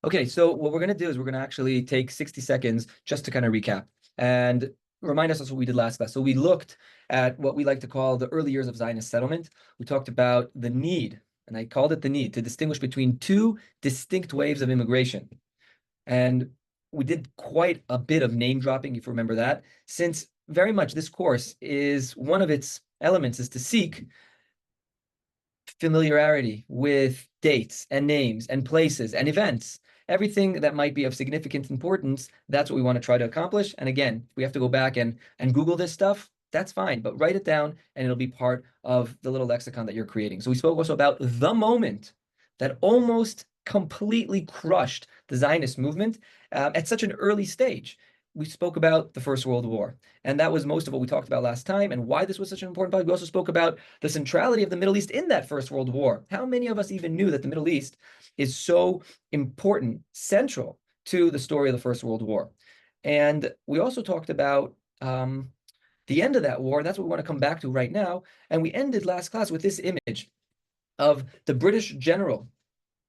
Okay, so what we're going to do is we're going to actually take 60 seconds just to kind of recap and remind us of what we did last class. So we looked at what we like to call the early years of Zionist settlement. We talked about the need, and I called it the need, to distinguish between two distinct waves of immigration. And we did quite a bit of name dropping, if you remember that, since very much this course is one of its elements is to seek familiarity with dates and names and places and events, everything that might be of significant importance. That's what we want to try to accomplish. And again, if we have to go back and Google this stuff, that's fine, but write it down and it'll be part of the little lexicon that you're creating. So we spoke also about the moment that almost completely crushed the Zionist movement at such an early stage. We spoke about the First World War, and that was most of what we talked about last time and why this was such an important part. We also spoke about the centrality of the Middle East in that First World War. How many of us even knew that the Middle East is so important, central to the story of the First World War? And we also talked about the end of that war. That's what we want to come back to right now. And we ended last class with this image of the British general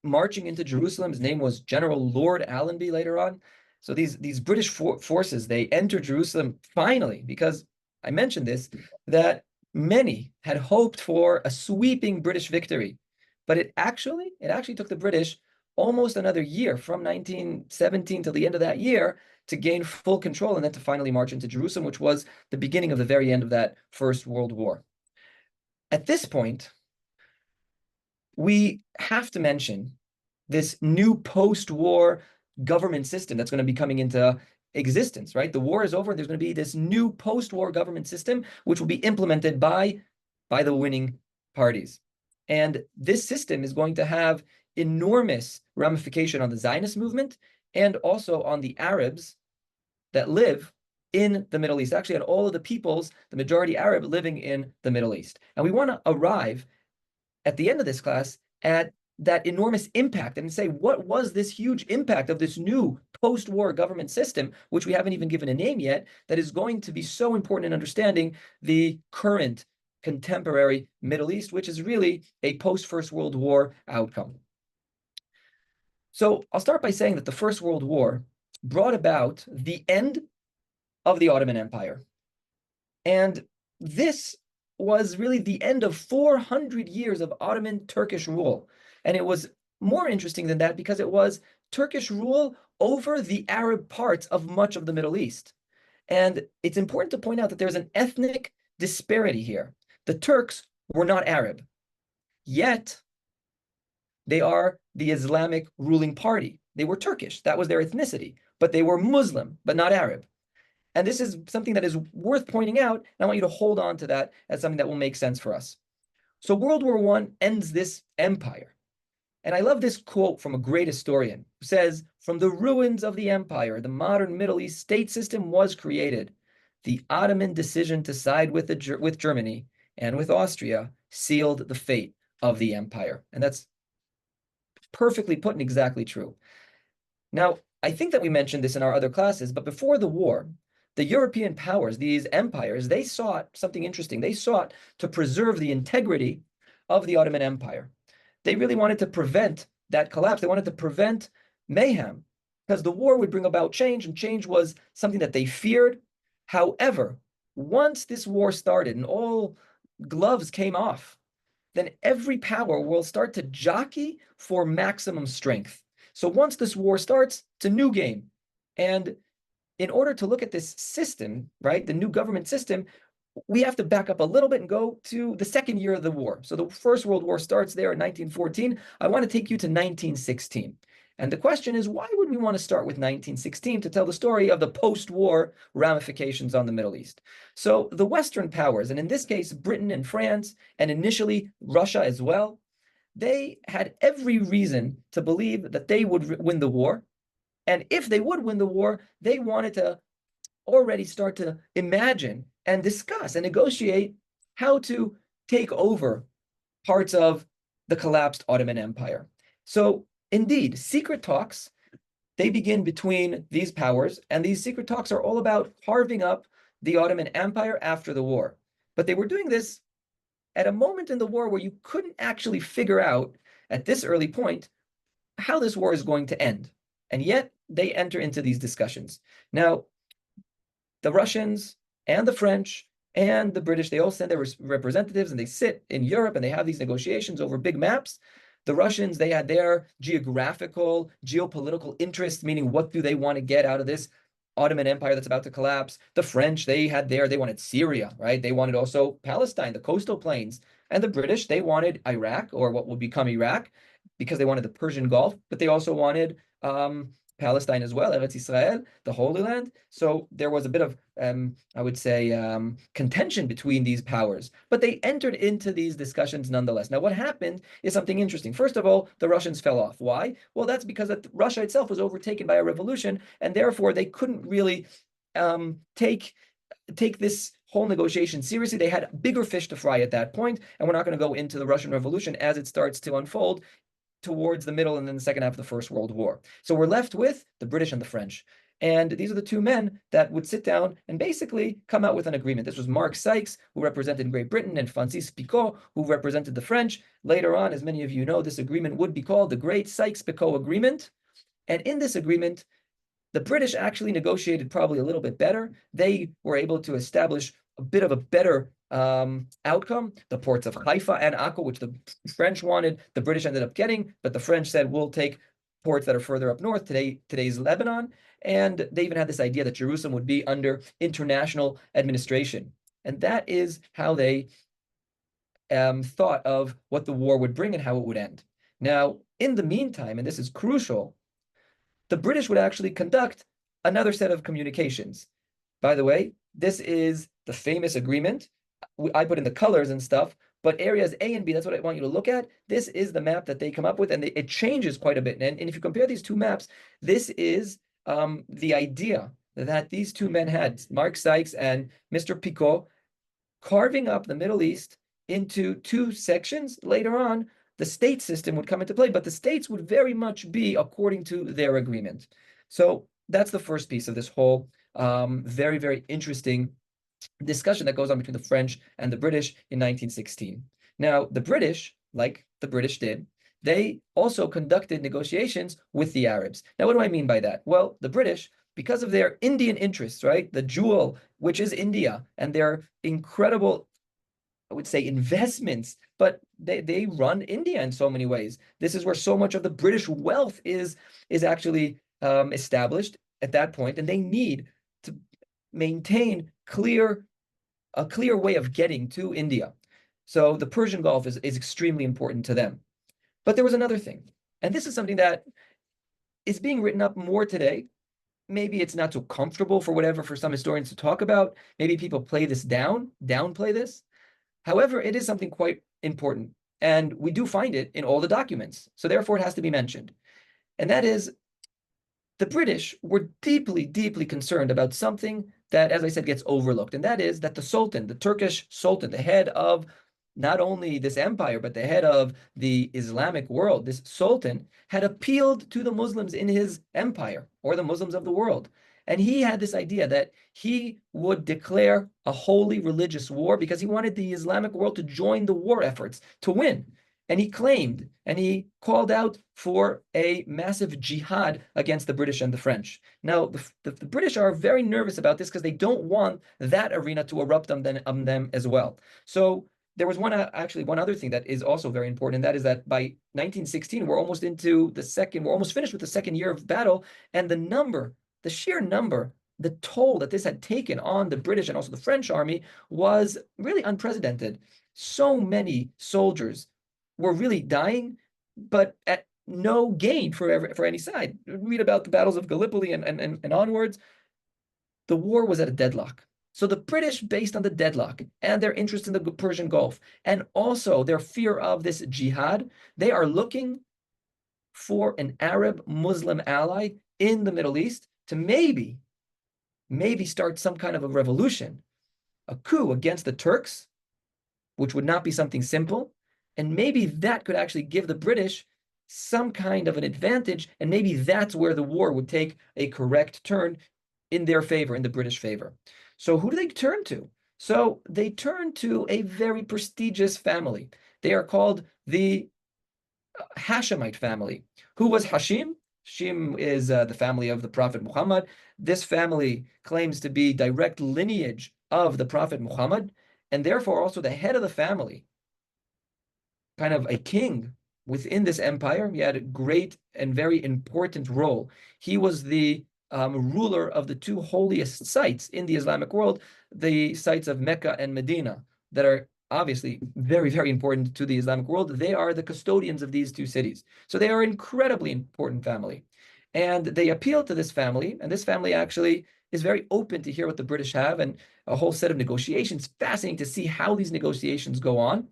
marching into Jerusalem. His name was General Lord Allenby later on. So these British forces, they enter Jerusalem finally, because I mentioned this, that many had hoped for a sweeping British victory, but it actually took the British almost another year, from 1917 till the end of that year, to gain full control and then to finally march into Jerusalem, which was the beginning of the very end of that First World War. At this point, we have to mention this new post-war government system that's going to be coming into existence, right? The war is over. There's going to be this new post-war government system, which will be implemented by the winning parties. And this system is going to have enormous ramification on the Zionist movement and also on the Arabs that live in the Middle East, actually on all of the peoples, the majority Arab living in the Middle East. And we want to arrive at the end of this class at that enormous impact and say, what was this huge impact of this new post-war government system, which we haven't even given a name yet, that is going to be so important in understanding the current contemporary Middle East, which is really a post-First World War outcome. So I'll start by saying that the First World War brought about the end of the Ottoman Empire. And this was really the end of 400 years of Ottoman Turkish rule. And it was more interesting than that because it was Turkish rule over the Arab parts of much of the Middle East. And it's important to point out that there's an ethnic disparity here. The Turks were not Arab, yet they are the Islamic ruling party. They were Turkish, that was their ethnicity, but they were Muslim, but not Arab. And this is something that is worth pointing out, and I want you to hold on to that as something that will make sense for us. So World War I ends this empire. And I love this quote from a great historian who says, "From the ruins of the empire, the modern Middle East state system was created. The Ottoman decision to side with Germany and with Austria sealed the fate of the empire." And that's perfectly put and exactly true. Now, I think that we mentioned this in our other classes, but before the war, the European powers, these empires, they sought something interesting. They sought to preserve the integrity of the Ottoman Empire. They really wanted to prevent that collapse. They wanted to prevent mayhem because the war would bring about change, and change was something that they feared. However, once this war started and all gloves came off, then every power will start to jockey for maximum strength. So once this war starts, it's a new game. And in order to look at this system, right, the new government system, we have to back up a little bit and go to the second year of the war. So the First World War starts there in 1914. I want to take you to 1916. And the question is, why would we want to start with 1916 to tell the story of the post-war ramifications on the Middle East? So the Western powers, and in this case, Britain and France, and initially Russia as well, they had every reason to believe that they would win the war. And if they would win the war, they wanted to already start to imagine and discuss and negotiate how to take over parts of the collapsed Ottoman Empire. So indeed, secret talks, they begin between these powers, and these secret talks are all about carving up the Ottoman Empire after the war. But they were doing this at a moment in the war where you couldn't actually figure out at this early point how this war is going to end. And yet they enter into these discussions. Now, the Russians and the French and the British, they all send their representatives and they sit in Europe and they have these negotiations over big maps. The Russians, they had their geographical, geopolitical interests, meaning what do they want to get out of this Ottoman Empire that's about to collapse. The French, they wanted Syria, right? They wanted also Palestine, the coastal plains. And the British, they wanted Iraq, or what would become Iraq, because they wanted the Persian Gulf, but they also wanted Palestine as well, Eretz Israel, the Holy Land. So there was a bit of, I would say, contention between these powers, but they entered into these discussions nonetheless. Now, what happened is something interesting. First of all, the Russians fell off. Why? Well, that's because Russia itself was overtaken by a revolution, and therefore they couldn't really take this whole negotiation seriously. They had bigger fish to fry at that point, and we're not going to go into the Russian Revolution as it starts to unfold towards the middle and then the second half of the First World War. So we're left with the British and the French. And these are the two men that would sit down and basically come out with an agreement. This was Mark Sykes, who represented Great Britain, and Francis Picot, who represented the French. Later on, as many of you know, this agreement would be called the Great Sykes-Picot Agreement. And in this agreement, the British actually negotiated probably a little bit better. They were able to establish a bit of a better outcome. The ports of Haifa and Akko, which the French wanted, the British ended up getting, but the French said, we'll take ports that are further up north, today's Lebanon. And they even had this idea that Jerusalem would be under international administration. And that is how they thought of what the war would bring and how it would end. Now, in the meantime, and this is crucial, the British would actually conduct another set of communications. By the way, this is the famous agreement. I put in the colors and stuff, but areas A and B, that's what I want you to look at. This is the map that they come up with, and it changes quite a bit. And if you compare these two maps, this is the idea that these two men had, Mark Sykes and Mr. Picot, carving up the Middle East into two sections. Later on, the state system would come into play, but the states would very much be according to their agreement. So that's the first piece of this whole very, very interesting discussion that goes on between the French and the British in 1916. Now, the British, like the British did, they also conducted negotiations with the Arabs. Now, what do I mean by that? Well, the British, because of their Indian interests, right? The jewel, which is India, and their incredible, I would say, investments, but they run India in so many ways. This is where so much of the British wealth is actually established at that point, and they need to maintain a clear way of getting to India. So the Persian Gulf is extremely important to them. But there was another thing, and this is something that is being written up more today. Maybe it's not so comfortable for some historians to talk about. Maybe people play this downplay this. However, it is something quite important, and we do find it in all the documents. So therefore, it has to be mentioned. And that is, the British were deeply, deeply concerned about something that, as I said, gets overlooked. And that is that the Sultan, the Turkish Sultan, the head of not only this empire, but the head of the Islamic world, this Sultan had appealed to the Muslims in his empire, or the Muslims of the world. And he had this idea that he would declare a holy religious war because he wanted the Islamic world to join the war efforts to win. And he claimed and he called out for a massive jihad against the British and the French. Now, the British are very nervous about this because they don't want that arena to erupt on them as well. So there was one other thing that is also very important, and that is that by 1916, we're almost finished with the second year of battle, and the sheer number, the toll that this had taken on the British and also the French army was really unprecedented. So many soldiers were really dying, but at no gain for any side. Read about the battles of Gallipoli and onwards. The war was at a deadlock. So the British, based on the deadlock and their interest in the Persian Gulf, and also their fear of this jihad, they are looking for an Arab Muslim ally in the Middle East to maybe start some kind of a revolution, a coup against the Turks, which would not be something simple. And maybe that could actually give the British some kind of an advantage. And maybe that's where the war would take a correct turn in their favor, in the British favor. So who do they turn to? So they turn to a very prestigious family. They are called the Hashemite family. Who was Hashim? Shim is the family of the Prophet Muhammad. This family claims to be direct lineage of the Prophet Muhammad, and therefore also the head of the family, kind of a king within this empire. He had a great and very important role. He was the ruler of the two holiest sites in the Islamic world, the sites of Mecca and Medina, that are obviously very, very important to the Islamic world. They are the custodians of these two cities. So they are an incredibly important family. And they appeal to this family, and this family actually is very open to hear what the British have, and a whole set of negotiations. Fascinating to see how these negotiations go on.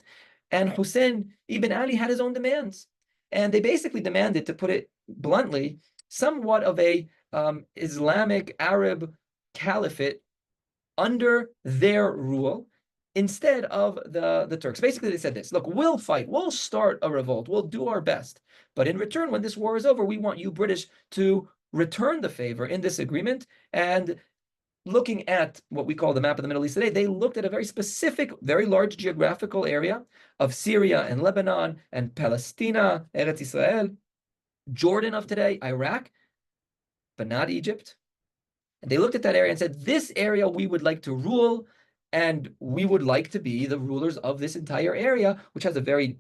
And Hussein ibn Ali had his own demands. And they basically demanded, to put it bluntly, somewhat of a Islamic Arab caliphate under their rule instead of the Turks. Basically, they said this: look, we'll fight, we'll start a revolt, we'll do our best. But in return, when this war is over, we want you British to return the favor in this agreement. And looking at what we call the map of the Middle East today, they looked at a very specific, very large geographical area of Syria and Lebanon and Palestine, Eretz Israel, Jordan of today, Iraq, but not Egypt. And they looked at that area and said, this area we would like to rule, and we would like to be the rulers of this entire area, which has a very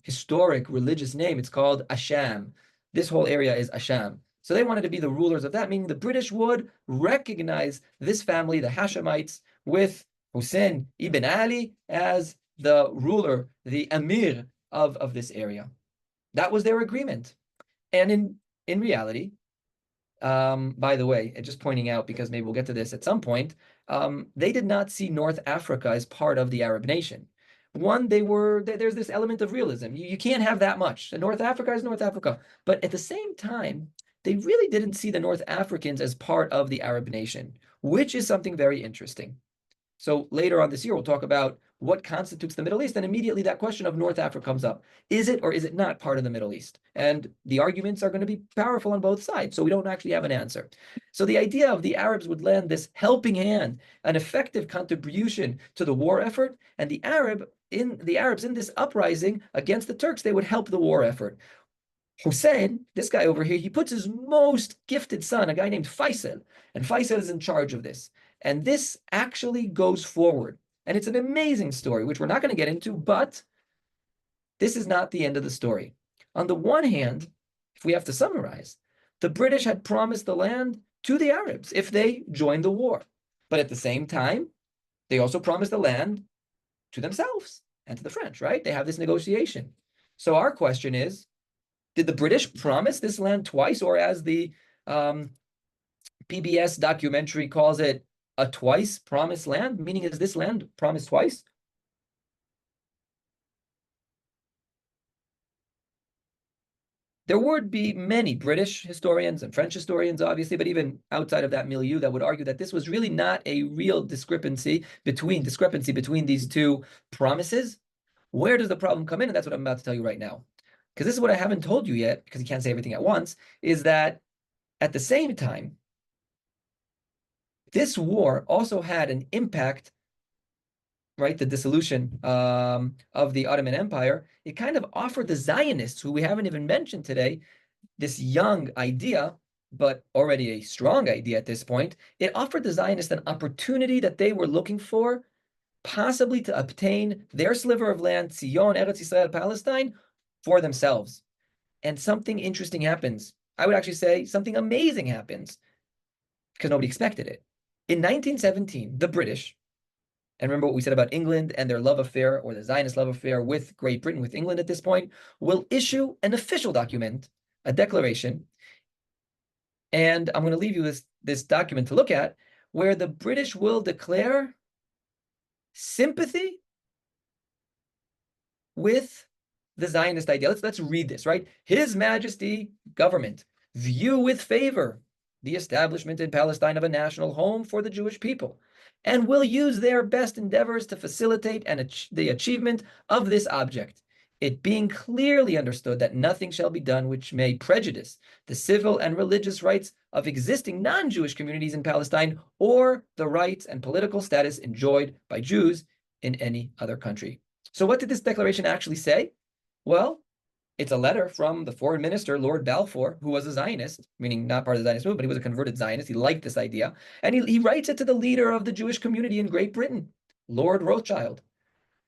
historic religious name. It's called Asham. This whole area is Asham. So they wanted to be the rulers of that, meaning the British would recognize this family, the Hashemites, with Hussein ibn Ali as the ruler, the emir of this area. That was their agreement. And in reality, by the way, and just pointing out, because maybe we'll get to this at some point, they did not see North Africa as part of the Arab nation. One, there's this element of realism. You can't have that much. North Africa is North Africa. But at the same time, they really didn't see the North Africans as part of the Arab nation, which is something very interesting. So later on this year, we'll talk about what constitutes the Middle East, and immediately that question of North Africa comes up. Is it or is it not part of the Middle East? And the arguments are going to be powerful on both sides, so we don't actually have an answer. So the idea of the Arabs would lend this helping hand, an effective contribution to the war effort, and the Arabs in this uprising against the Turks, they would help the war effort. Hussein, this guy over here, he puts his most gifted son, a guy named Faisal, and Faisal is in charge of this. And this actually goes forward. And it's an amazing story, which we're not going to get into, but this is not the end of the story. On the one hand, if we have to summarize, the British had promised the land to the Arabs if they joined the war. But at the same time, they also promised the land to themselves and to the French, right? They have this negotiation. So our question is, did the British promise this land twice, or as the PBS documentary calls it, a twice promised land? Meaning, is this land promised twice? There would be many British historians and French historians, obviously, but even outside of that milieu, that would argue that this was really not a real discrepancy between these two promises. Where does the problem come in? And that's what I'm about to tell you right now. Because this is what I haven't told you yet, because you can't say everything at once, is that at the same time, this war also had an impact, right? The dissolution of the Ottoman Empire. It kind of offered the Zionists, who we haven't even mentioned today, this young idea, but already a strong idea at this point. It offered the Zionists an opportunity that they were looking for, possibly to obtain their sliver of land, Zion, Eretz Israel, Palestine, for themselves. And something interesting happens. I would actually say something amazing happens, because nobody expected it. In 1917, the British, and remember what we said about England and their love affair, or the Zionist love affair with Great Britain, with England at this point, will issue an official document, a declaration. And I'm going to leave you this document to look at, where the British will declare sympathy with the Zionist idea. Let's read this, right? His Majesty government view with favor the establishment in Palestine of a national home for the Jewish people, and will use their best endeavors to facilitate the achievement of this object, it being clearly understood that nothing shall be done which may prejudice the civil and religious rights of existing non-Jewish communities in Palestine, or the rights and political status enjoyed by Jews in any other country. So what did this declaration actually say? Well, It's a letter from the foreign minister, Lord Balfour, who was a Zionist, meaning not part of the Zionist movement, but he was a converted Zionist. He liked this idea. And he writes it to the leader of the Jewish community in Great Britain, Lord Rothschild.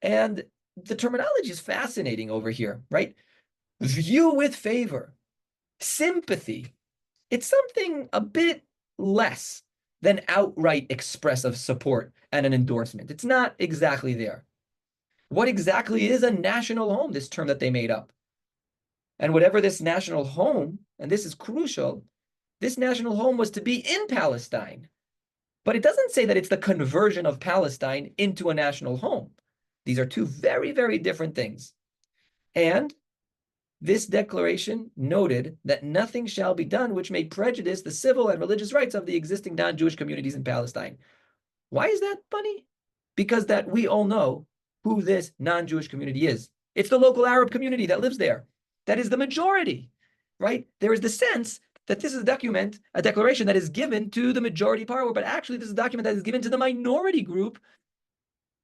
And the terminology is fascinating over here, right? View with favor, sympathy. It's something a bit less than outright expressive support and an endorsement. It's not exactly there. What exactly is a national home, this term that they made up? And whatever this national home, and this is crucial, this national home was to be in Palestine. But it doesn't say that it's the conversion of Palestine into a national home. These are two very, very different things. And this declaration noted that nothing shall be done which may prejudice the civil and religious rights of the existing non-Jewish communities in Palestine. Why is that funny? Because that we all know who this non-Jewish community is. It's the local Arab community that lives there. That is the majority, right? There is the sense that this is a declaration that is given to the majority power, but actually this is a document that is given to the minority group,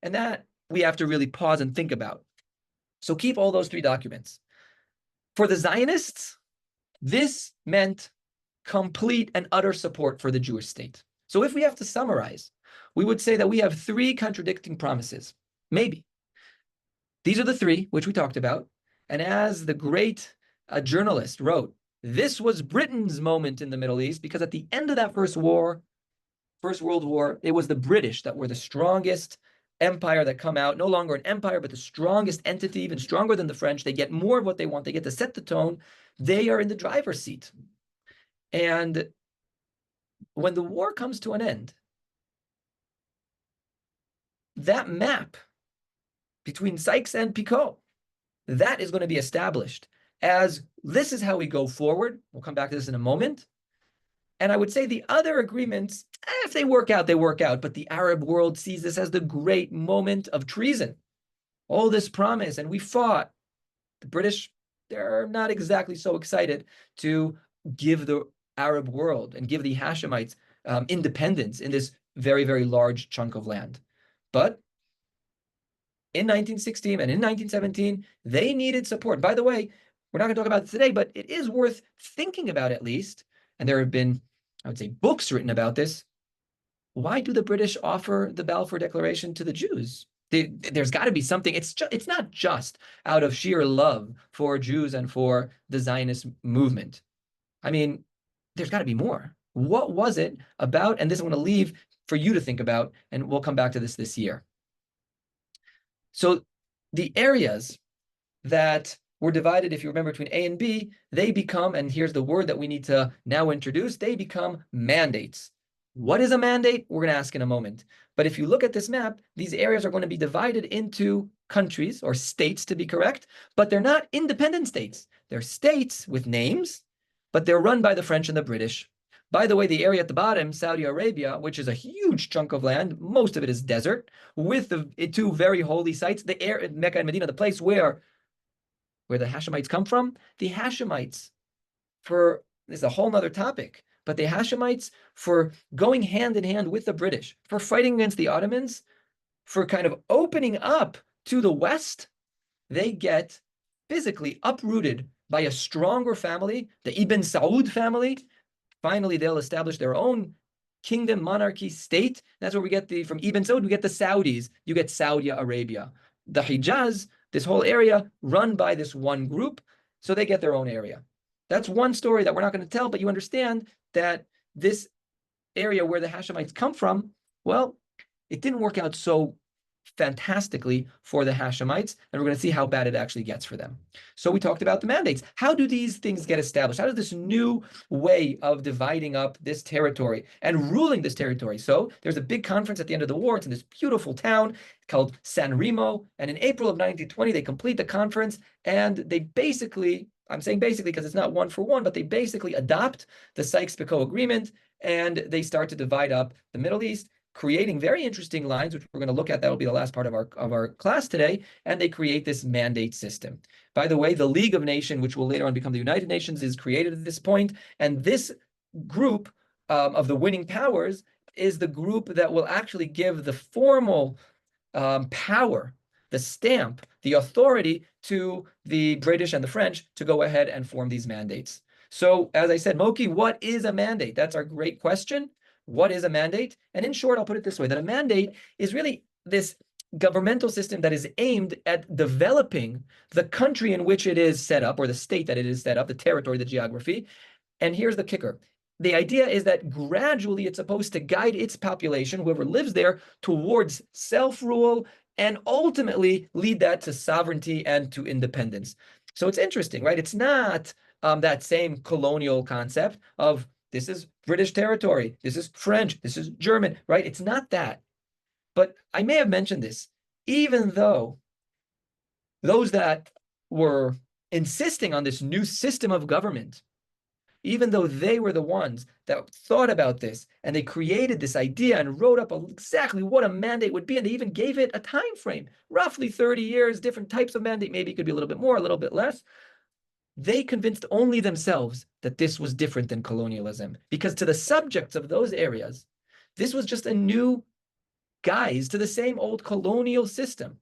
and that we have to really pause and think about. So keep all those three documents. For the Zionists, this meant complete and utter support for the Jewish state. So if we have to summarize, we would say that we have three contradicting promises. Maybe. These are the three, which we talked about. And as the great journalist wrote, this was Britain's moment in the Middle East, because at the end of that First World War, it was the British that were the strongest empire that come out, no longer an empire, but the strongest entity, even stronger than the French. They get more of what they want. They get to set the tone. They are in the driver's seat. And when the war comes to an end, that map between Sykes and Picot, that is going to be established as this is how we go forward. We'll come back to this in a moment. And I would say the other agreements, if they work out, they work out. But the Arab world sees this as the great moment of treason. All this promise, and we fought. The British, they're not exactly so excited to give the Arab world and give the Hashemites independence in this very, very large chunk of land. But in 1916 and in 1917, they needed support. By the way, we're not going to talk about it today, but it is worth thinking about at least. And there have been, I would say, books written about this. Why do the British offer the Balfour Declaration to the Jews? There's got to be something. It's not just out of sheer love for Jews and for the Zionist movement. I mean, there's got to be more. What was it about? And this I want to leave for you to think about, and we'll come back to this year. So the areas that were divided, if you remember, between A and B, they become, and here's the word that we need to now introduce, they become mandates. What is a mandate? We're going to ask in a moment. But if you look at this map, these areas are going to be divided into countries, or states to be correct, but they're not independent states. They're states with names, but they're run by the French and the British. By the way, the area at the bottom, Saudi Arabia, which is a huge chunk of land, most of it is desert, with the two very holy sites, the Mecca and Medina, the place where the Hashemites come from. The Hashemites, this is a whole nother topic, but the Hashemites, for going hand in hand with the British, for fighting against the Ottomans, for kind of opening up to the West, they get physically uprooted by a stronger family, the Ibn Saud family. Finally, they'll establish their own kingdom, monarchy, state. That's where we get from Ibn Saud, we get the Saudis. You get Saudi Arabia. The Hijaz, this whole area, run by this one group, so they get their own area. That's one story that we're not going to tell, but you understand that this area where the Hashemites come from, well, it didn't work out so fantastically for the Hashemites, and we're going to see how bad it actually gets for them. So we talked about the mandates. How do these things get established? How does this new way of dividing up this territory and ruling this territory? So there's a big conference at the end of the war. It's in this beautiful town called San Remo, and in April of 1920, they complete the conference, and they basically, I'm saying basically because it's not one for one, but they basically adopt the Sykes-Picot Agreement, and they start to divide up the Middle East, creating very interesting lines, which we're going to look at. That will be the last part of our class today. And they create this mandate system. By the way, the League of Nations, which will later on become the United Nations, is created at this point. And this group of the winning powers is the group that will actually give the formal power the stamp, the authority to the British and the French to go ahead and form these mandates. So as I said, Moki, what is a mandate? That's our great question. What is a mandate? And in short, I'll put it this way, that a mandate is really this governmental system that is aimed at developing the country in which it is set up, or the state that it is set up, the territory, the geography. And here's the kicker. The idea is that gradually it's supposed to guide its population, whoever lives there, towards self-rule and ultimately lead that to sovereignty and to independence. So it's interesting, right? It's not that same colonial concept of this is British territory, this is French, this is German, right? It's not that. But I may have mentioned this, even though those that were insisting on this new system of government, even though they were the ones that thought about this and they created this idea and wrote up exactly what a mandate would be, and they even gave it a time frame, roughly 30 years, different types of mandate, maybe it could be a little bit more, a little bit less. They convinced only themselves that this was different than colonialism, because to the subjects of those areas, this was just a new guise to the same old colonial system.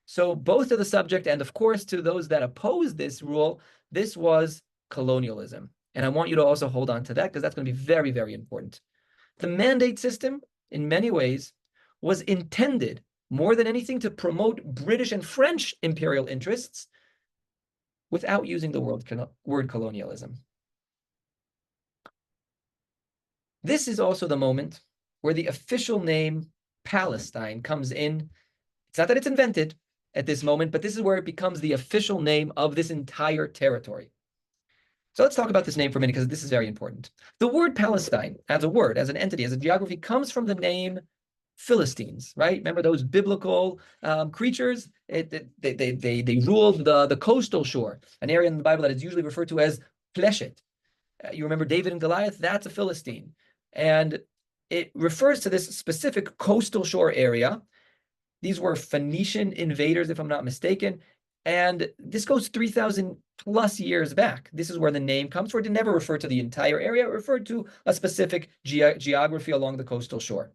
So both to the subject and, of course, to those that opposed this rule, this was colonialism. And I want you to also hold on to that, because that's going to be very, very important. The mandate system, in many ways, was intended more than anything to promote British and French imperial interests without using the word colonialism. This is also the moment where the official name Palestine comes in. It's not that it's invented at this moment, but this is where it becomes the official name of this entire territory. So let's talk about this name for a minute, because this is very important. The word Palestine, as a word, as an entity, as a geography, comes from the name Philistines, right? Remember those biblical creatures? They ruled the coastal shore, an area in the Bible that is usually referred to as Pleshet. You remember David and Goliath? That's a Philistine. And it refers to this specific coastal shore area. These were Phoenician invaders, if I'm not mistaken. And this goes 3,000 plus years back. This is where the name comes from. It never referred to the entire area. It referred to a specific geography along the coastal shore.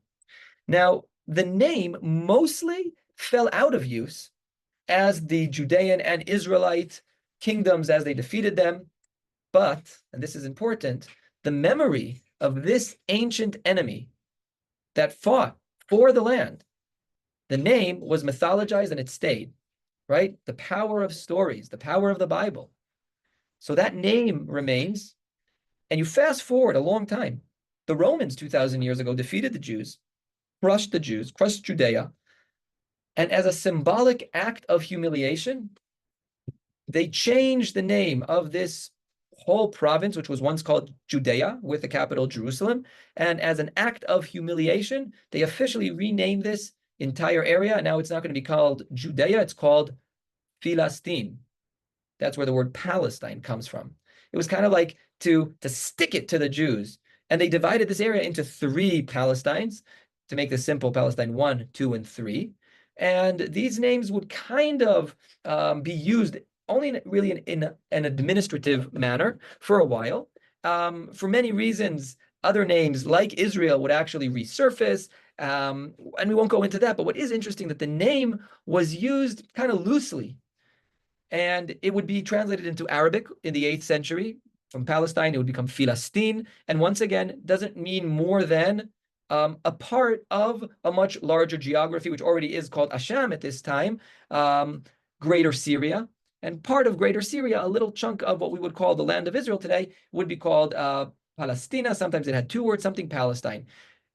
Now, the name mostly fell out of use as the Judean and Israelite kingdoms, as they defeated them. But, and this is important, the memory of this ancient enemy that fought for the land, the name was mythologized and it stayed, right? The power of stories, the power of the Bible. So that name remains. And you fast forward a long time. The Romans 2,000 years ago defeated the Jews, crushed Judea. And as a symbolic act of humiliation, they changed the name of this whole province, which was once called Judea, with the capital Jerusalem. And as an act of humiliation, they officially renamed this entire area. Now it's not going to be called Judea, it's called Philistine. That's where the word Palestine comes from. It was kind of like to stick it to the Jews. And they divided this area into 3 Palestines. To make this simple, Palestine 1, 2, and 3. And these names would kind of be used only really in an administrative manner for a while. For many reasons, other names like Israel would actually resurface. And we won't go into that. But what is interesting that the name was used kind of loosely. And it would be translated into Arabic in the 8th century. From Palestine, it would become Philistine. And once again, doesn't mean more than a part of a much larger geography, which already is called Asham at this time, Greater Syria. And part of Greater Syria, a little chunk of what we would call the land of Israel today, would be called Palestina. Sometimes it had 2 words, something Palestine.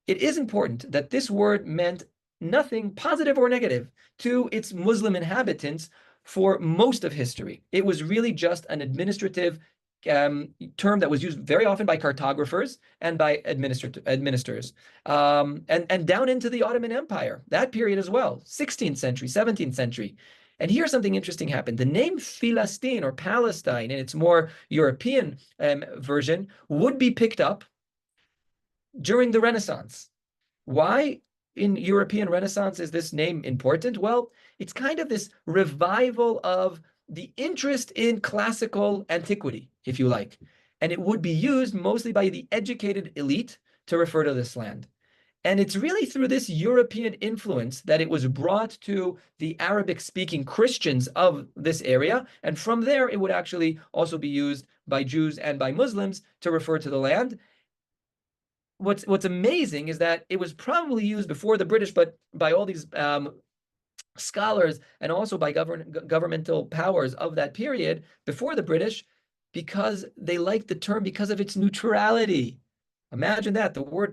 It is important that this word meant nothing positive or negative to its Muslim inhabitants for most of history. It was really just an administrative term that was used very often by cartographers and by administrators. And down into the Ottoman Empire, that period as well, 16th century, 17th century. And here's something interesting happened. The name Philistine or Palestine in its more European version would be picked up during the Renaissance. Why in European Renaissance is this name important? Well, it's kind of this revival of the interest in classical antiquity, if you like. And it would be used mostly by the educated elite to refer to this land. And it's really through this European influence that it was brought to the Arabic-speaking Christians of this area. And from there, it would actually also be used by Jews and by Muslims to refer to the land. What's amazing is that it was probably used before the British, but by all these scholars and also by governmental powers of that period before the British, because they liked the term because of its neutrality. Imagine that, the word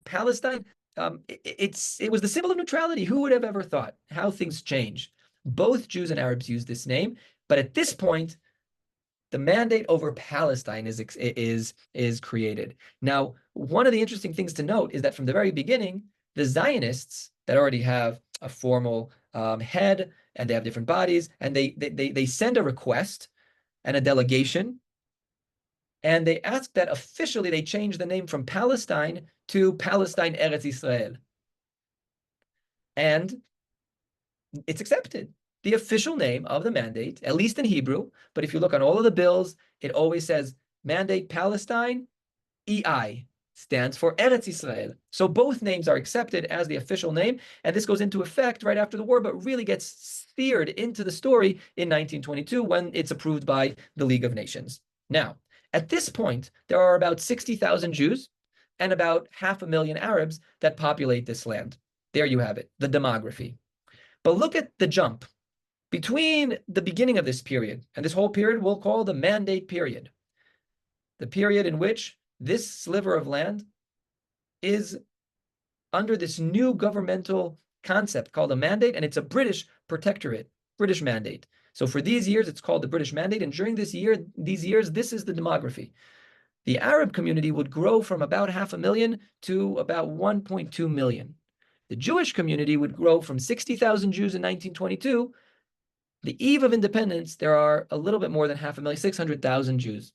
Palestine, it was the symbol of neutrality. Who would have ever thought how things change? Both Jews and Arabs use this name, but at this point, the mandate over Palestine is created. Now, one of the interesting things to note is that from the very beginning, the Zionists that already have a formal head and they have different bodies, and they send a request and a delegation, and they ask that officially they change the name from Palestine to Palestine Eretz Israel. And it's accepted. The official name of the mandate, at least in Hebrew, but if you look on all of the bills, it always says Mandate Palestine, EI, stands for Eretz Israel. So both names are accepted as the official name, and this goes into effect right after the war, but really gets steered into the story in 1922 when it's approved by the League of Nations. Now, at this point, there are about 60,000 Jews and about 500,000 Arabs that populate this land. There you have it, the demography. But look at the jump between the beginning of this period, and this whole period we'll call the Mandate period, the period in which this sliver of land is under this new governmental concept called a mandate, and it's a British protectorate, British mandate. So for these years, it's called the British Mandate, and during these years, this is the demography. The Arab community would grow from about 500,000 to about 1.2 million. The Jewish community would grow from 60,000 Jews in 1922. The eve of independence, there are a little bit more than 500,000, 600,000 Jews.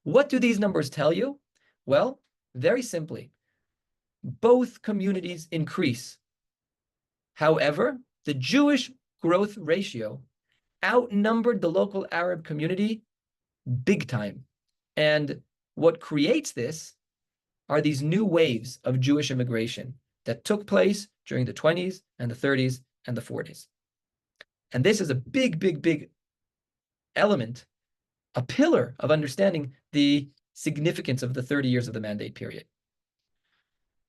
What do these numbers tell you? Well, very simply, both communities increase. However, the Jewish growth ratio outnumbered the local Arab community big time. And what creates this are these new waves of Jewish immigration that took place during the 20s and the 30s and the 40s. And this is a big, big, big element, a pillar of understanding the significance of the 30 years of the Mandate period.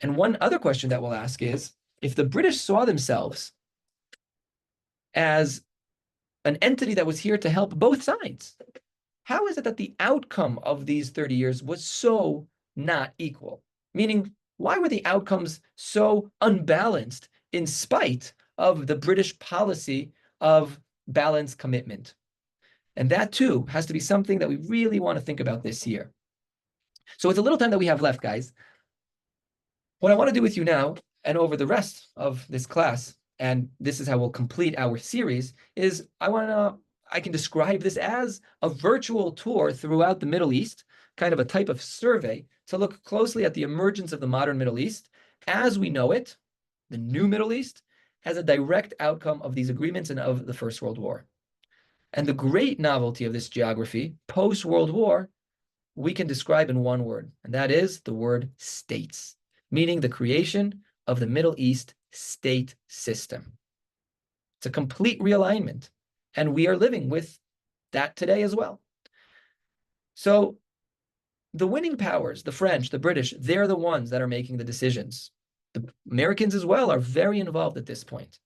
And one other question that we'll ask is, if the British saw themselves as an entity that was here to help both sides, how is it that the outcome of these 30 years was so not equal? Meaning, why were the outcomes so unbalanced in spite of the British policy of balanced commitment? And that too has to be something that we really want to think about this year. So with the little time that we have left, guys, what I want to do with you now and over the rest of this class, and this is how we'll complete our series, is I can describe this as a virtual tour throughout the Middle East, kind of a type of survey to look closely at the emergence of the modern Middle East as we know it, the new Middle East, as a direct outcome of these agreements and of the First World War. And the great novelty of this geography, post-World War, we can describe in one word, and that is the word states, meaning the creation of the Middle East state system. It's a complete realignment, and we are living with that today as well. So the winning powers, the French, the British, they're the ones that are making the decisions. The Americans as well are very involved at this point.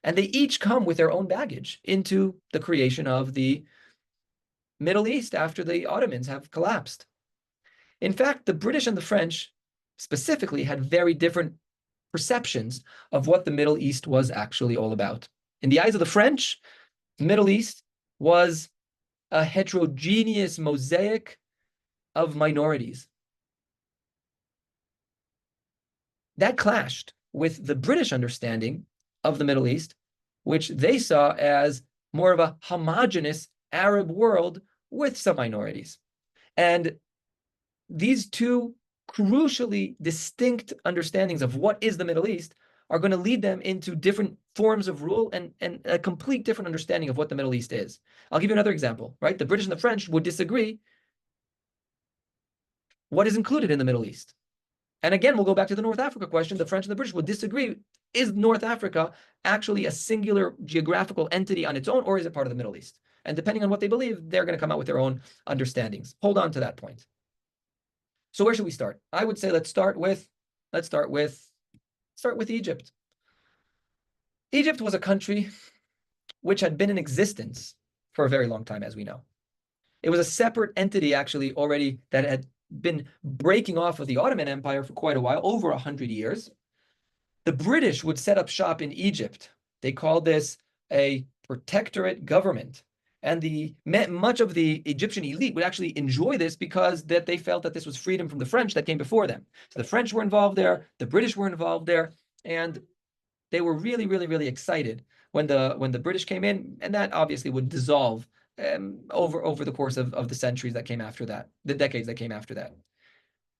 And they each come with their own baggage into the creation of the Middle East after the Ottomans have collapsed. In fact, the British and the French specifically had very different perceptions of what the Middle East was actually all about. In the eyes of the French, the Middle East was a heterogeneous mosaic of minorities. That clashed with the British understanding of the Middle East, which they saw as more of a homogeneous Arab world with some minorities. And these two crucially distinct understandings of what is the Middle East are going to lead them into different forms of rule and a complete different understanding of what the Middle East is. I'll give you another example, right? The British and the French would disagree what is included in the Middle East. And again, we'll go back to the North Africa question. The French and the British would disagree. Is North Africa actually a singular geographical entity on its own, or is it part of the Middle East? And depending on what they believe, they're going to come out with their own understandings. Hold on to that point. So where should we start? I would say let's start with Egypt. Egypt was a country which had been in existence for a very long time, as we know. It was a separate entity, actually, already that had been breaking off of the Ottoman Empire for quite a while, over 100 years. The British would set up shop in Egypt. They called this a protectorate government. And much of the Egyptian elite would actually enjoy this because that they felt that this was freedom from the French that came before them. So the French were involved there, the British were involved there, and they were really, really, really excited when the British came in, and that obviously would dissolve over the course of the centuries that came after that, the decades that came after that.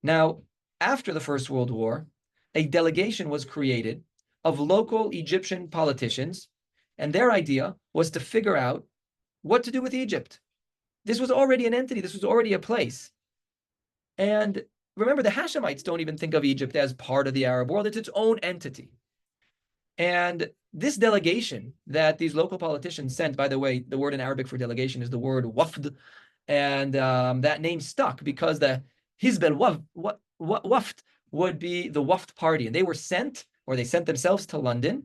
Now, after the First World War, a delegation was created of local Egyptian politicians, and their idea was to figure out what to do with Egypt. This was already an entity. This was already a place. And remember, the Hashemites don't even think of Egypt as part of the Arab world. It's its own entity. And this delegation that these local politicians sent, by the way, the word in Arabic for delegation is the word wafd, and that name stuck because the Hizb al-Wafd would be the Wafd party, and they were sent, or they sent themselves to London,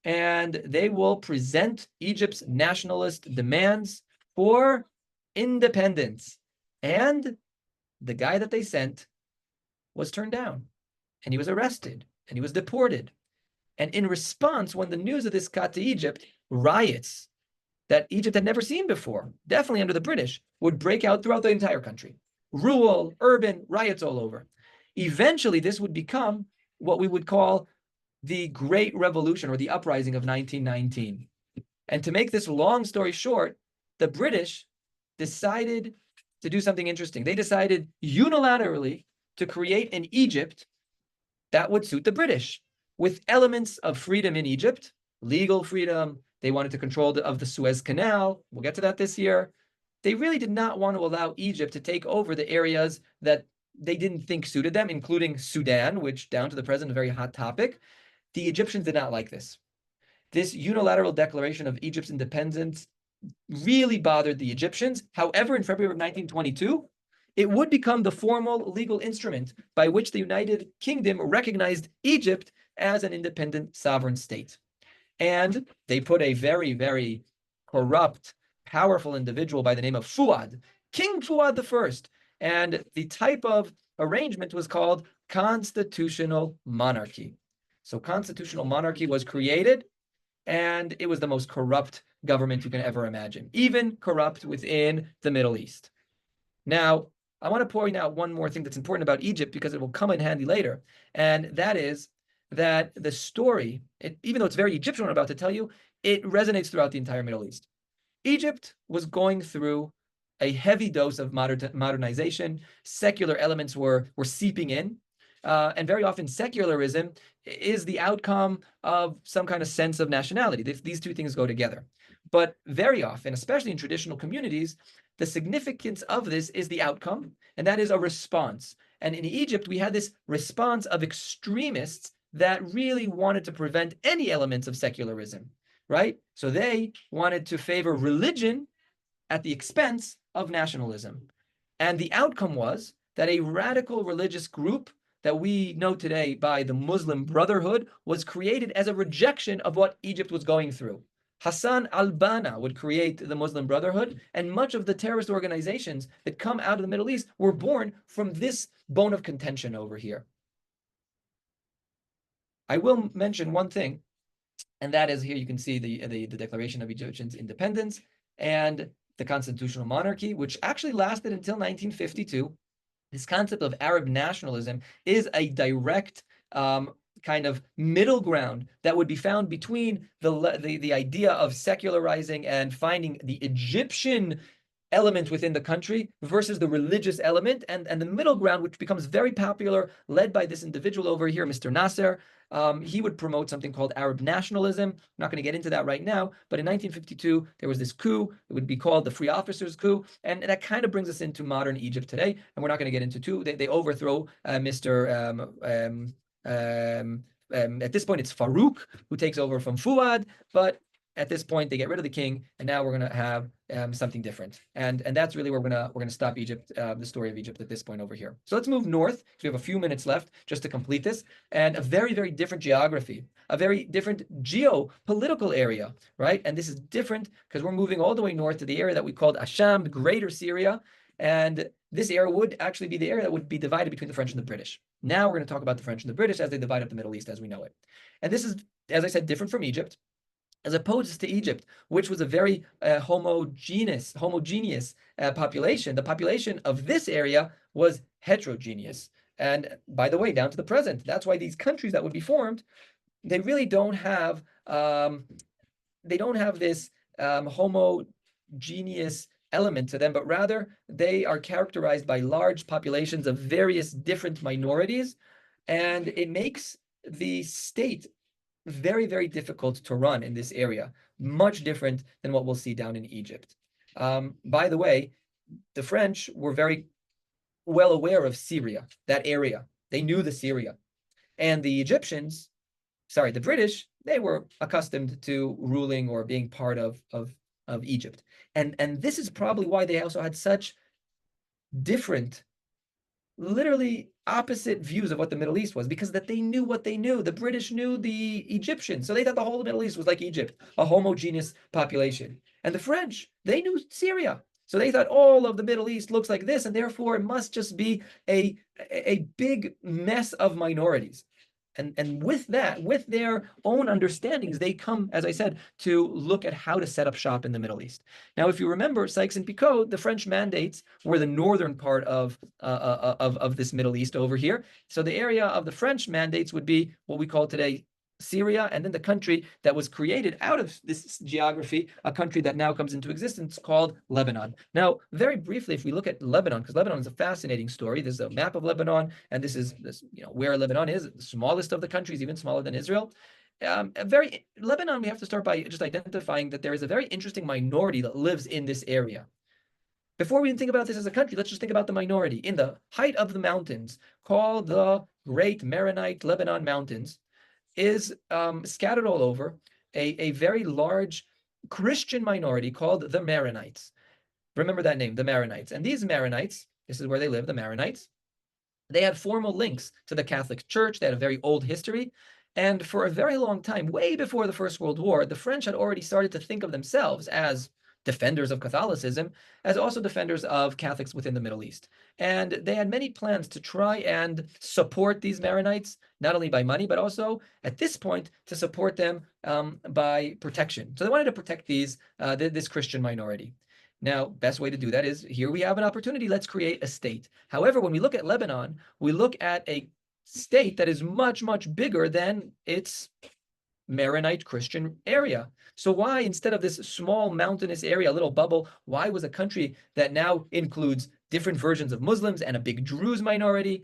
and they will present Egypt's nationalist demands for independence. And the guy that they sent was turned down, and he was arrested, and he was deported. And in response, when the news of this got to Egypt, riots that Egypt had never seen before, definitely under the British, would break out throughout the entire country. Rural, urban, riots all over. Eventually, this would become what we would call the Great Revolution, or the Uprising of 1919. And to make this long story short, the British decided to do something interesting. They decided unilaterally to create an Egypt that would suit the British, with elements of freedom in Egypt, legal freedom. They wanted to control the Suez Canal. We'll get to that this year. They really did not want to allow Egypt to take over the areas that they didn't think suited them, including Sudan, which down to the present is a very hot topic. The Egyptians did not like this. This unilateral declaration of Egypt's independence really bothered the Egyptians. However, in February of 1922, it would become the formal legal instrument by which the United Kingdom recognized Egypt as an independent sovereign state. And they put a very, very corrupt, powerful individual by the name of Fuad, King Fuad I. And the type of arrangement was called constitutional monarchy. So constitutional monarchy was created, and it was the most corrupt government you can ever imagine, even corrupt within the Middle East. Now, I want to point out one more thing that's important about Egypt, because it will come in handy later, and that is that the story, even though it's very Egyptian what I'm about to tell you, it resonates throughout the entire Middle East. Egypt was going through a heavy dose of modernization. Secular elements were seeping in, and very often secularism is the outcome of some kind of sense of nationality. These two things go together. But very often, especially in traditional communities, the significance of this is the outcome, and that is a response. And in Egypt, we had this response of extremists that really wanted to prevent any elements of secularism, right? So they wanted to favor religion at the expense of nationalism. And the outcome was that a radical religious group that we know today by the Muslim Brotherhood was created as a rejection of what Egypt was going through. Hassan al-Banna would create the Muslim Brotherhood, and much of the terrorist organizations that come out of the Middle East were born from this bone of contention over here. I will mention one thing, and that is here you can see the Declaration of Egyptians' Independence and the constitutional monarchy, which actually lasted until 1952. This concept of Arab nationalism is a direct kind of middle ground that would be found between the idea of secularizing and finding the Egyptian element within the country versus the religious element, and the middle ground, which becomes very popular, led by this individual over here, Mr. Nasser. He would promote something called Arab nationalism. I'm not going to get into that right now, but in 1952, there was this coup. It would be called the Free Officers Coup, and that kind of brings us into modern Egypt today, and we're not going to get into too. They overthrow Mr. At this point, it's Farouk who takes over from Fuad, but at this point they get rid of the king, and now we're going to have something different, and that's really where we're gonna stop Egypt, the story of Egypt at this point over here. So let's move north. So we have a few minutes left just to complete this, and a very, very different geography, a very different geopolitical area, right? And this is different because we're moving all the way north to the area that we called Asham, the Greater Syria, and this area would actually be the area that would be divided between the French and the British. Now we're going to talk about the French and the British as they divide up the Middle East as we know it, and this is, as I said, different from Egypt. As opposed to Egypt, which was a very homogeneous population. The population of this area was heterogeneous. And by the way, down to the present, that's why these countries that would be formed, they really don't have this homogeneous element to them, but rather they are characterized by large populations of various different minorities, and it makes the state very, very difficult to run in this area, much different than what we'll see down in Egypt. By the way, the French were very well aware of Syria, that area. They knew the Syria. And the British, they were accustomed to ruling or being part of Egypt. And this is probably why they also had such different, literally opposite views of what the Middle East was, because that they knew what they knew. The British knew the Egyptians, so they thought the whole Middle East was like Egypt, a homogeneous population. And the French, they knew Syria, so they thought all of the Middle East looks like this, and therefore it must just be a big mess of minorities. And with that, with their own understandings, they come, as I said, to look at how to set up shop in the Middle East. Now, if you remember Sykes and Picot, the French mandates were the northern part of this Middle East over here. So the area of the French mandates would be what we call today Syria, and then the country that was created out of this geography, a country that now comes into existence called Lebanon. Now, very briefly, if we look at Lebanon, because Lebanon is a fascinating story. There's a map of Lebanon, and this is where Lebanon is, the smallest of the countries, even smaller than Israel. Lebanon, we have to start by just identifying that there is a very interesting minority that lives in this area. Before we even think about this as a country, let's just think about the minority. In the height of the mountains, called the Great Maronite Lebanon Mountains, is scattered all over a very large Christian minority called the Maronites. Remember that name, the Maronites. And these Maronites, this is where they live, the Maronites, they had formal links to the Catholic Church. They had a very old history. And for a very long time, way before the First World War, the French had already started to think of themselves as defenders of Catholicism, as also defenders of Catholics within the Middle East. And they had many plans to try and support these Maronites, not only by money, but also at this point to support them by protection. So they wanted to protect this Christian minority. Now, best way to do that is, here we have an opportunity, let's create a state. However, when we look at Lebanon, we look at a state that is much, much bigger than its Maronite Christian area. So why, instead of this small mountainous area, a little bubble, why was a country that now includes different versions of Muslims and a big Druze minority,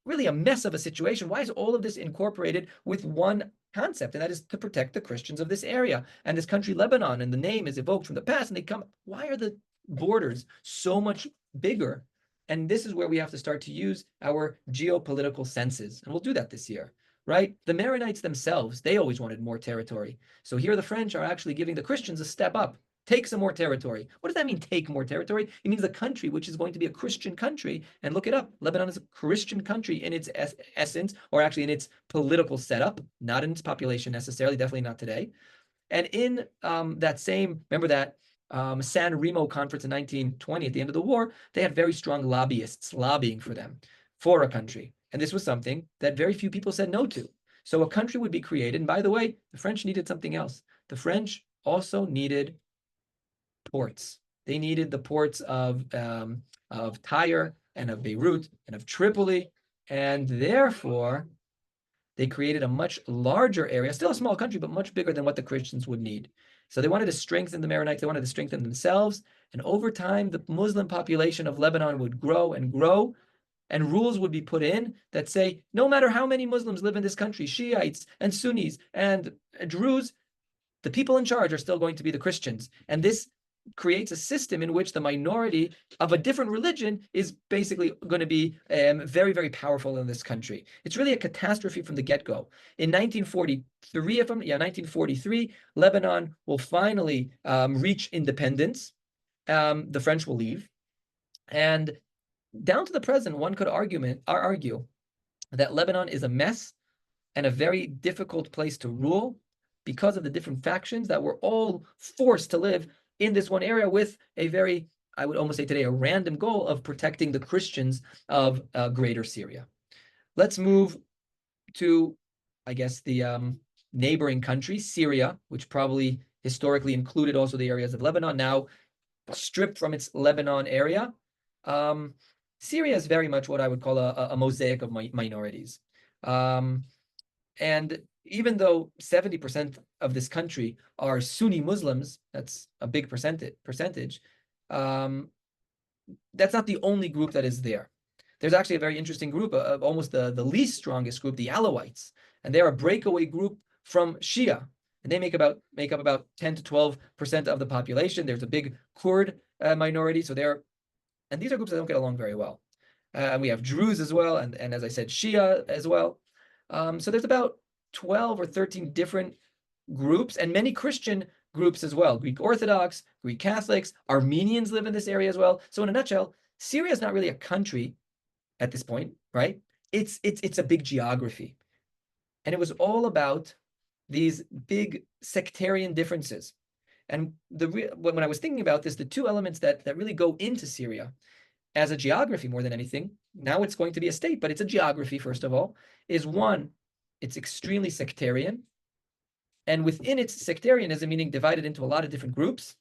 really a mess of a situation? Why is all of this incorporated with one concept, and that is to protect the Christians of this area? And this country, Lebanon, and the name is evoked from the past, and they come, why are the borders so much bigger? And this is where we have to start to use our geopolitical senses, and we'll do that this year. Right? The Maronites themselves, they always wanted more territory. So here the French are actually giving the Christians a step up. Take some more territory. What does that mean, take more territory? It means the country, which is going to be a Christian country, and look it up. Lebanon is a Christian country in its essence, or actually in its political setup, not in its population necessarily, definitely not today. And in that same, remember that San Remo conference in 1920, at the end of the war, they had very strong lobbyists lobbying for them, for a country. And this was something that very few people said no to. So a country would be created. And by the way, the French needed something else. The French also needed ports. They needed the ports of Tyre and of Beirut and of Tripoli. And therefore, they created a much larger area, still a small country, but much bigger than what the Christians would need. So they wanted to strengthen the Maronites. They wanted to strengthen themselves. And over time, the Muslim population of Lebanon would grow and grow, and rules would be put in that say, no matter how many Muslims live in this country, Shiites and Sunnis and Druze, the people in charge are still going to be the Christians. And this creates a system in which the minority of a different religion is basically going to be very, very powerful in this country. It's really a catastrophe from the get-go. In 1943, Lebanon will finally reach independence. The French will leave. And down to the present, one could argue that Lebanon is a mess and a very difficult place to rule because of the different factions that were all forced to live in this one area with a very, I would almost say today, a random goal of protecting the Christians of greater Syria. Let's move to, I guess, the neighboring country, Syria, which probably historically included also the areas of Lebanon, now stripped from its Lebanon area. Syria is very much what I would call a mosaic of minorities. And even though 70% of this country are Sunni Muslims, that's a big percentage, that's not the only group that is there. There's actually a very interesting group, of almost the least strongest group, the Alawites, and they're a breakaway group from Shia, and they make up about 10 to 12% of the population. There's a big Kurd minority, and these are groups that don't get along very well. And we have Druze as well, and as I said, Shia as well. So there's about 12 or 13 different groups, and many Christian groups as well. Greek Orthodox, Greek Catholics, Armenians live in this area as well. So in a nutshell, Syria is not really a country at this point, right? It's a big geography. And it was all about these big sectarian differences. And when I was thinking about this, the two elements that really go into Syria as a geography more than anything, now it's going to be a state, but it's a geography, first of all, is one, it's extremely sectarian. And within its sectarianism, meaning divided into a lot of different groups,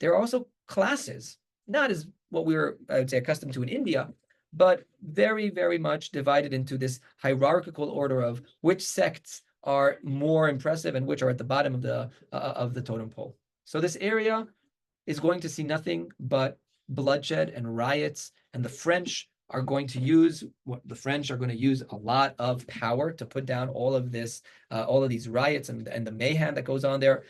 there are also classes, not as what we were, I would say, accustomed to in India, but very, very much divided into this hierarchical order of which sects are more impressive and which are at the bottom of the totem pole. So this area is going to see nothing but bloodshed and riots, and the French are going to use a lot of power to put down all of this, all of these riots and the mayhem that goes on there.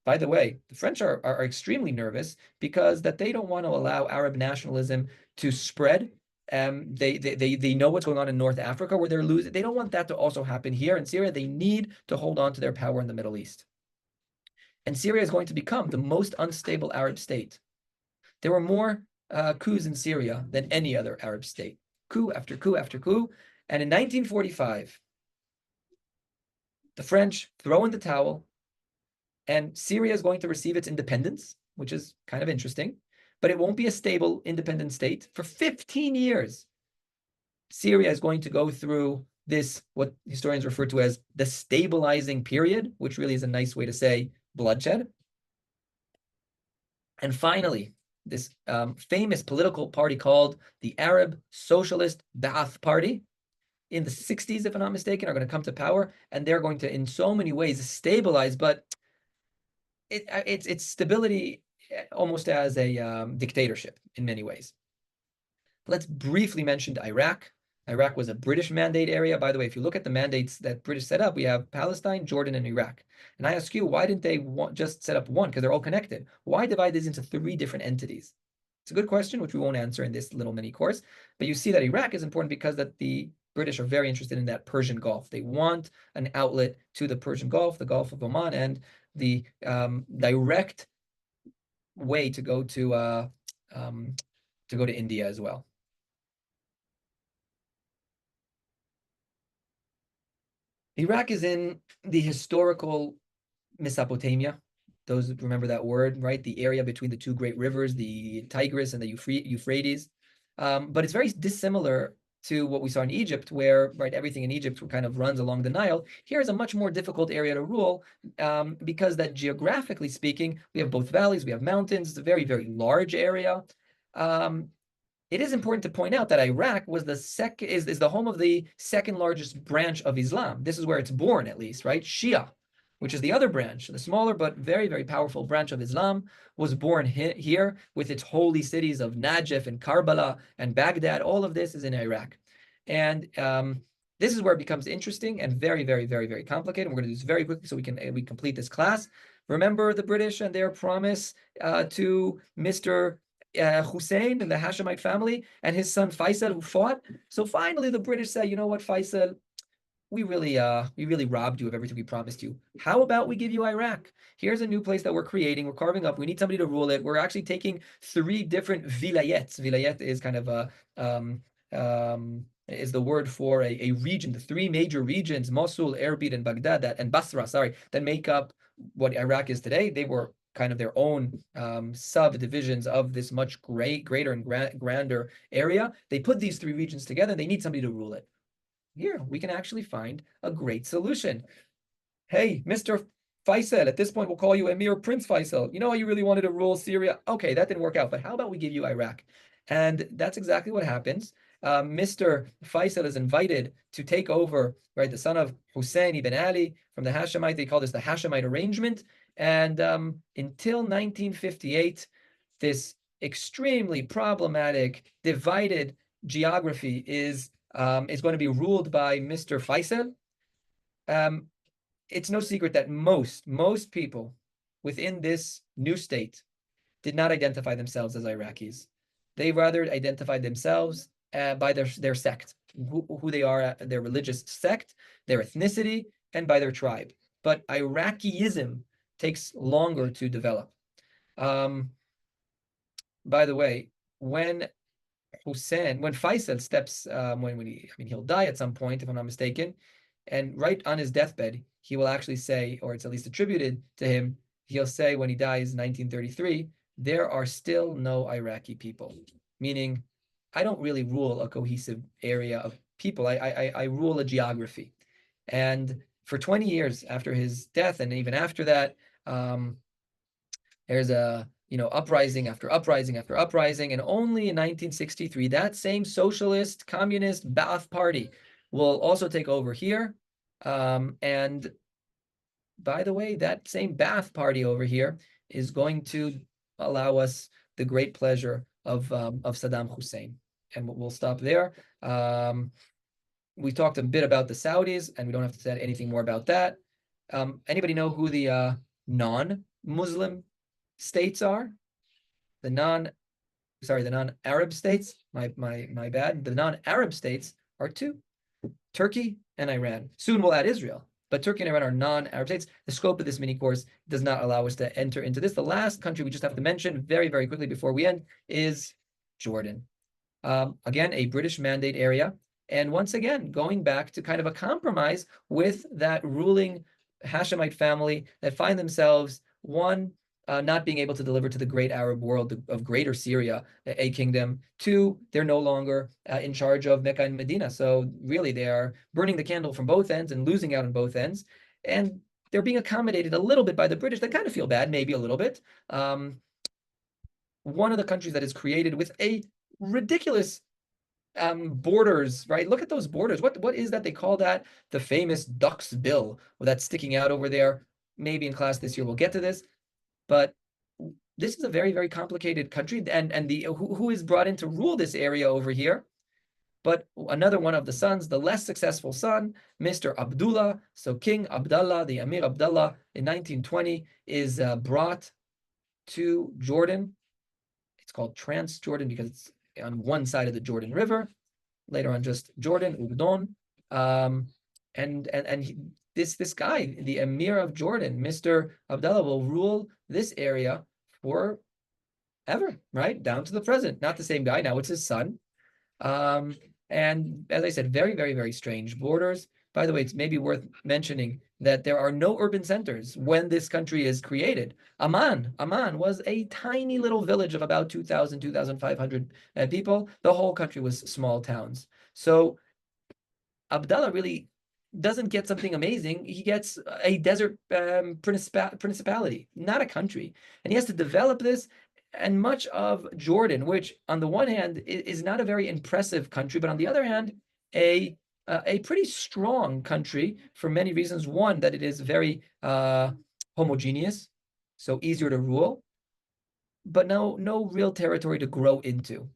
By the way, the French are extremely nervous because that they don't want to allow Arab nationalism to spread. They know what's going on in North Africa where they're losing. They don't want that to also happen here in Syria. They need to hold on to their power in the Middle East. And Syria is going to become the most unstable Arab state. There were more coups in Syria than any other Arab state. Coup after coup after coup. And in 1945, the French throw in the towel, and Syria is going to receive its independence, which is kind of interesting, but it won't be a stable, independent state. For 15 years, Syria is going to go through this, what historians refer to as the stabilizing period, which really is a nice way to say bloodshed. And finally, this famous political party called the Arab Socialist Ba'ath Party in the 60s, if I'm not mistaken, are going to come to power, and they're going to, in so many ways, stabilize, but it's stability almost as a dictatorship in many ways. Let's briefly mention Iraq. Iraq was a British mandate area. By the way, if you look at the mandates that British set up, we have Palestine, Jordan, and Iraq. And I ask you, why didn't they just set up one? Because they're all connected. Why divide these into 3 different entities? It's a good question, which we won't answer in this little mini course. But you see that Iraq is important because that the British are very interested in that Persian Gulf. They want an outlet to the Persian Gulf, the Gulf of Oman, and the direct way to go to India as well. Iraq is in the historical Mesopotamia. Those remember that word, right? The area between the 2 great rivers, the Tigris and the Euphrates. But it's very dissimilar to what we saw in Egypt, where everything in Egypt kind of runs along the Nile. Here is a much more difficult area to rule because that geographically speaking, we have both valleys, we have mountains. It's a very, very large area. It is important to point out that Iraq was is the home of the second largest branch of Islam. This is where it's born, at least, right? Shia. which is the other branch, the smaller but very, very powerful branch of Islam, was born here with its holy cities of Najaf and Karbala and Baghdad. All of this is in Iraq. And this is where it becomes interesting and very, very, very, very complicated. We're going to do this very quickly so we complete this class. Remember the British and their promise to Mr. Hussein and the Hashemite family and his son Faisal, who fought. So finally the British said, you know what, Faisal, we really robbed you of everything we promised you. How about we give you Iraq? Here's a new place that we're creating, we're carving up. We need somebody to rule it. We're actually taking 3 different vilayets. Vilayet is kind of a is the word for a region, the 3 major regions, Mosul, Erbil, and Baghdad, and Basra, sorry, that make up what Iraq is today. They were kind of their own subdivisions of this much greater and grander area. They put these 3 regions together, and they need somebody to rule it. Here, we can actually find a great solution. Hey, Mr. Faisal, at this point, we'll call you Emir Prince Faisal. You know how you really wanted to rule Syria? Okay, that didn't work out, but how about we give you Iraq? And that's exactly what happens. Mr. Faisal is invited to take over, right, the son of Hussein ibn Ali from the Hashemite. They call this the Hashemite arrangement. And until 1958, this extremely problematic, divided geography is going to be ruled by Mr. Faisal. It's no secret that most people within this new state did not identify themselves as Iraqis. They rather identified themselves by their sect, who they are, their religious sect, their ethnicity, and by their tribe. But Iraqiism takes longer to develop. By the way, when Faisal steps, he'll die at some point, if I'm not mistaken, and right on his deathbed, he will actually say, or it's at least attributed to him, he'll say when he dies in 1933, there are still no Iraqi people, meaning I don't really rule a cohesive area of people. I rule a geography. And for 20 years after his death, and even after that, there's a uprising after uprising after uprising, and only in 1963, that same socialist, communist Ba'ath Party will also take over here. And by the way, that same Ba'ath Party over here is going to allow us the great pleasure of Saddam Hussein. And we'll stop there. We talked a bit about the Saudis, and we don't have to say anything more about that. Anybody know who the non-Muslim states are? The non-Arab states. My bad. The non-Arab states are 2: Turkey and Iran. Soon we'll add Israel, but Turkey and Iran are non-Arab states. The scope of this mini course does not allow us to enter into this. The last country we just have to mention very, very quickly before we end is Jordan. Again, a British mandate area. And once again, going back to kind of a compromise with that ruling Hashemite family that find themselves, one, not being able to deliver to the great Arab world of greater Syria, a kingdom. 2, they're no longer in charge of Mecca and Medina. So really, they are burning the candle from both ends and losing out on both ends. And they're being accommodated a little bit by the British. They kind of feel bad, maybe a little bit. One of the countries that is created with a ridiculous borders, right? Look at those borders. What is that? They call that the famous duck's bill, that's sticking out over there. Maybe in class this year we'll get to this. But this is a very, very complicated country, and who is brought in to rule this area over here? But another one of the sons, the less successful son, Mr. Abdullah. So King Abdullah, the Emir Abdullah, in 1920 is brought to Jordan. It's called Transjordan because it's on one side of the Jordan River. Later on, just Jordan, Urdon, and this guy, the Emir of Jordan, Mr. Abdullah, will rule this area forever, right? Down to the present. Not the same guy. Now it's his son. And as I said, very, very, very strange borders. By the way, it's maybe worth mentioning that there are no urban centers when this country is created. Amman was a tiny little village of about 2,000, 2,500 people. The whole country was small towns. So Abdullah really doesn't get something amazing. He gets a desert principality, not a country. And he has to develop this. And much of Jordan, which on the one hand is not a very impressive country, but on the other hand, a a pretty strong country for many reasons. One, that it is very homogeneous, so easier to rule, but no real territory to grow into.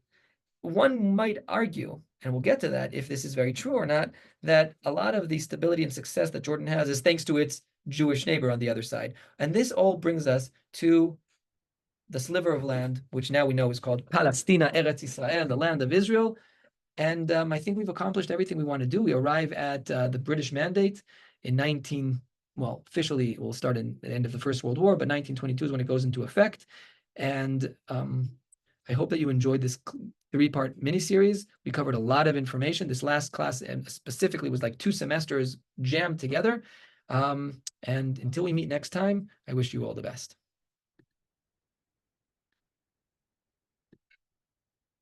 One might argue, and we'll get to that if this is very true or not, that a lot of the stability and success that Jordan has is thanks to its Jewish neighbor on the other side. And this all brings us to the sliver of land, which now we know is called Palestina, Eretz Israel, the land of Israel. And I think we've accomplished everything we want to do. We arrive at the British Mandate in officially it will start in the end of the First World War, but 1922 is when it goes into effect. And I hope that you enjoyed this three-part mini-series. We covered a lot of information. This last class specifically was like 2 semesters jammed together. And until we meet next time, I wish you all the best.